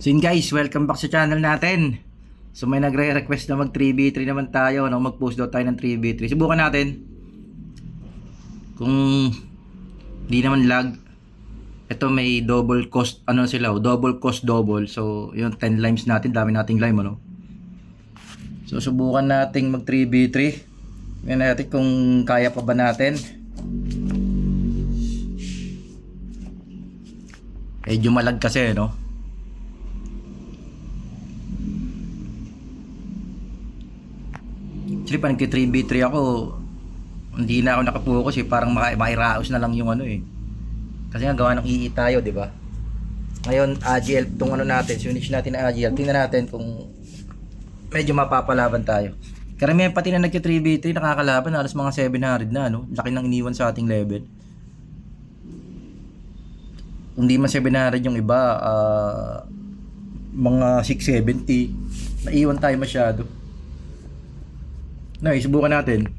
So yun guys, welcome back sa channel natin. So may nagre-request na mag 3v3 naman tayo, no? Mag-post daw tayo ng 3v3. Subukan natin. Kung di naman lag. Ito may double cost, ano sila, double cost double. So yung 10 limes natin, dami nating lime, ano. So subukan nating mag 3v3. Tingnan natin kung kaya pa ba natin. Medyo malag kasi, no. Actually, pag nagti-3v3 ako, hindi na ako nakapokus eh. Parang mairaos na lang yung ano eh. Kasi nga gawa ng EE tayo, di ba? Ngayon, AGL, itong ano natin, switch natin na AGL. Tingnan natin kung medyo mapapalaban tayo. Karamihan pati na nagti-3v3, nakakalaban, halos mga 700 na, no? Laki ng iniwan sa ating level. Kung di man 700 yung iba, mga 670. Naiwan tayo masyado. No, subukan natin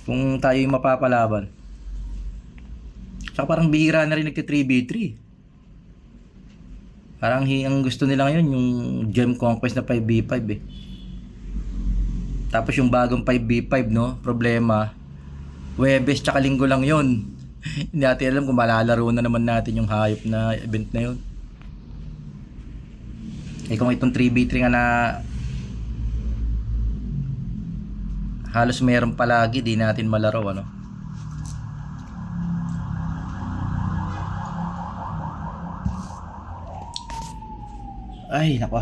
kung tayo yung mapapalaban. Saka parang bihira na rin nagti-3v3. Parang ang gusto nila ngayon yung Gem Conquest na 5v5 eh. Tapos yung bagong 5v5, no? Problema, Webes tsaka Linggo lang yun. Hindi natin alam kung malalaro na naman natin yung hayop na event na yun. Eh kung itong 3v3 nga na halos meron palagi, di natin malaro, ano. Ay nako,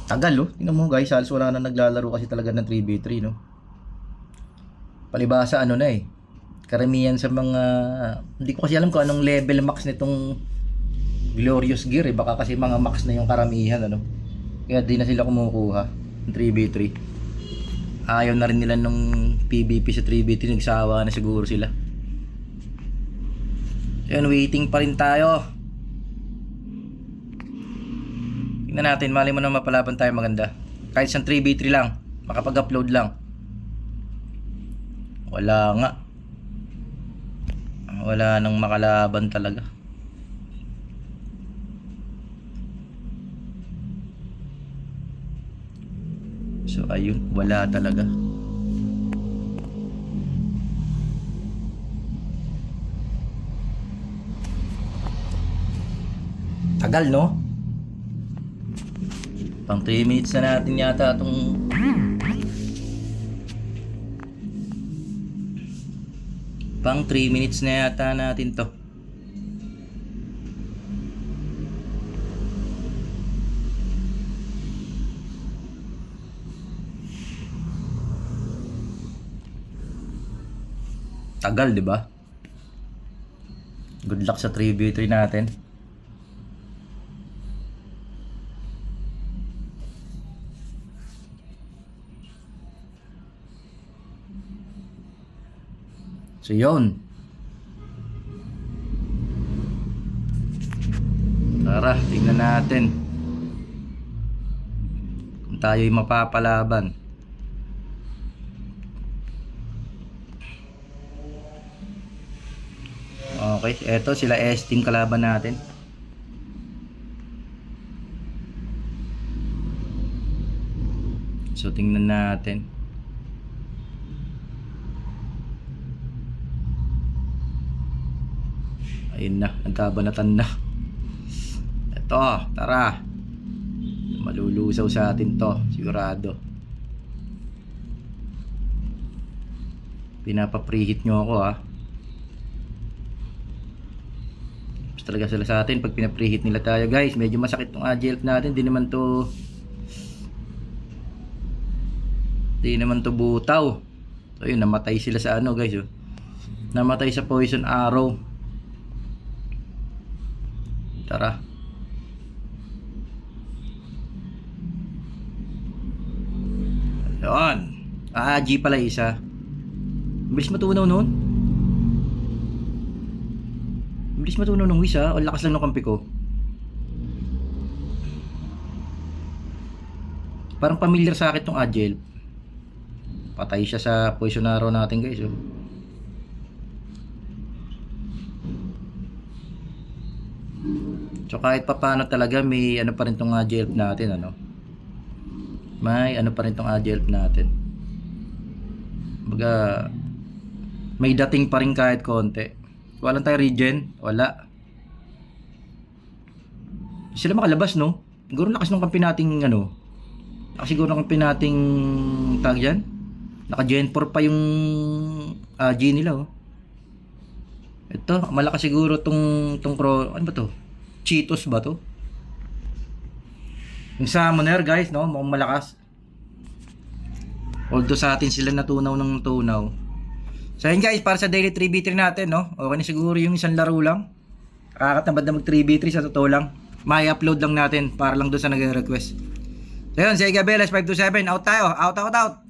tagal oh. Tingnan mo guys, halos wala na naglalaro kasi talaga ng 3v3, no. Palibasa ano na eh, karamihan sa mga, hindi ko kasi alam kung anong level max nitong Glorious Gear eh. Baka kasi mga max na yung karamihan, ano. Kaya di na sila kumukuha ng 3v3. Ayaw na rin nila nung PvP sa 3v3, nagsawa na siguro sila. Yan, waiting pa rin tayo. Tingnan natin, mali mo na mapalaban tayo maganda. Kahit sa 3v3 lang, makapag-upload lang. Wala nga. Wala nang makalaban talaga. So ayun, wala talaga. Tagal, no? Pang 3 minutes na natin yata itong pang 3 minutes na yata natin to. Tagal, di ba? Good luck sa 3v3 natin. So yun. Tara, tingnan natin kung tayo'y mapapalaban. Okay, eto sila S-Team kalaban natin. So tingnan natin. Ayun na, nagkabanatan na. Eto, tara. Malulusaw sa atin to, sigurado. Pinapa-preheat nyo ako, ha. Talaga sila sa atin pag pina-preheat nila tayo, guys. Medyo masakit tong AGL natin. Di naman to butaw. So yun, namatay sila sa ano, guys, oh. Namatay sa poison arrow. Tara. Yun. AG pala isa. Bilis matunaw nun. Bilis matunaw ng wis, ha. O lakas lang ng kampi ko. Parang familiar sa akin tong Agile. Patay siya sa poison arrow natin, guys, oh. So kahit pa paano talaga may ano pa rin tong AJ help natin, ano. May ano pa rin tong AJ help natin. Baga may dating pa rin kahit konti. Walang tayo regen, wala. Sila makalabas, no? Siguro lakas nung kampi nating ano. Siguro ng kampi nating tag yan. Naka Gen 4 pa yung AG nila, oh. Ito, malakas siguro tong ano ba to? Cheetos ba to? Yung summoner, guys, no? Mukhang malakas. Although sa atin sila natunaw ng tunaw. So yun, guys, para sa daily 3v3 natin, no? Okay na siguro yung isang laro lang. Kakatamad na mag 3v3 sa totoo lang. May upload lang natin para lang doon sa nag-request. So yun, si Gabeles 527, out tayo. Out.